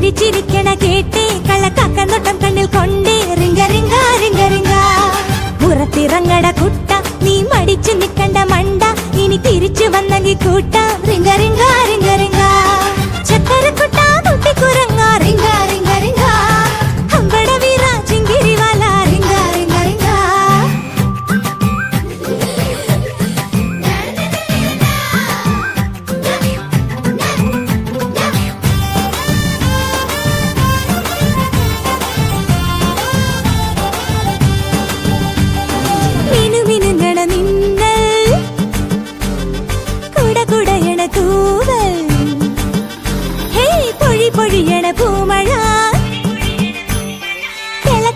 ചിരിച്ചിരിക്കണ കേട്ടേ കള്ളക്കാക്കനോട്ടം കണ്ണിൽ കൊണ്ടേ റിംഗ റിംഗ റിംഗ റിംഗ പുറത്തിറങ്ങട കുട്ട നീ മടിച്ചു നിക്കണ്ട മണ്ട ഇനി തിരിച്ചു വന്നെങ്കിൽ കൂട്ട റിംഗ റിംഗ റിംഗ റിംഗ ചക്കര കുട്ട കുട്ടിക്കുരങ്ങ റിംഗ റിംഗ റിംഗ അമ്പട വീര ചിങ്കിരിവാല റിംഗ റിംഗ റിംഗ മിനുമിനുങ്ങണ മിന്നൽ കുട കുടയണ തൂവൽ ഹേ പൊഴി പൊഴിയണ പൂമഴ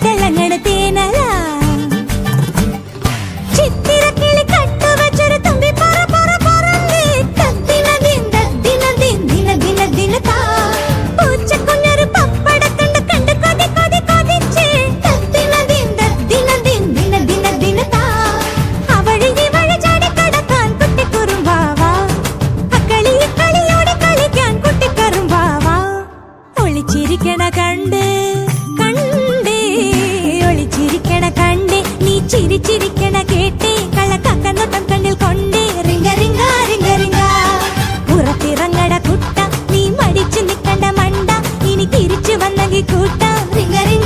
തിളങ്ങണ തേനല ചിത്തിരക്കിളി കട്ടുവച്ചൊരു തുമ്പി പറ പറ പറന്നേ തദ്ദിന ദിൻ തദ്ദിന ദിൻ ദിന ദിന ദിന താ പൂച്ചക്കുഞ്ഞൊരു പപ്പടക്കണ്ട് കണ്ട് കൊതി കൊതി കൊതിച്ച് തദ്ദിന ദിൻ തദ്ദിന ദിൻ ദിന ദിന ദിന താ അവഴി ഇവഴി ചാടി കടക്കാൻ കുട്ടിക്കുറുമ്പാവാ അക്കളി കളിയോടെ കളിക്കാൻ കുട്ടിക്കറുമ്പാവാ ഒളിച്ചിരിക്കണ കണ്ട് കണ്ടേ ഒളിച്ചിരിക്കണ കണ്ടേ നീ ചിരിച്ചിരിക്കണ കേട്ടേ കള്ളക്കാക്കനോട്ടം കണ്ണിൽ കൊണ്ടേ റിംഗ റിംഗ റിംഗ റിംഗ പുറത്തിറങ്ങട കുട്ട നീ മടിച്ചു നിക്കണ്ട മണ്ട ഇനി തിരിച്ചു വന്നെങ്കിൽ കൂട്ട റിംഗ റിംഗ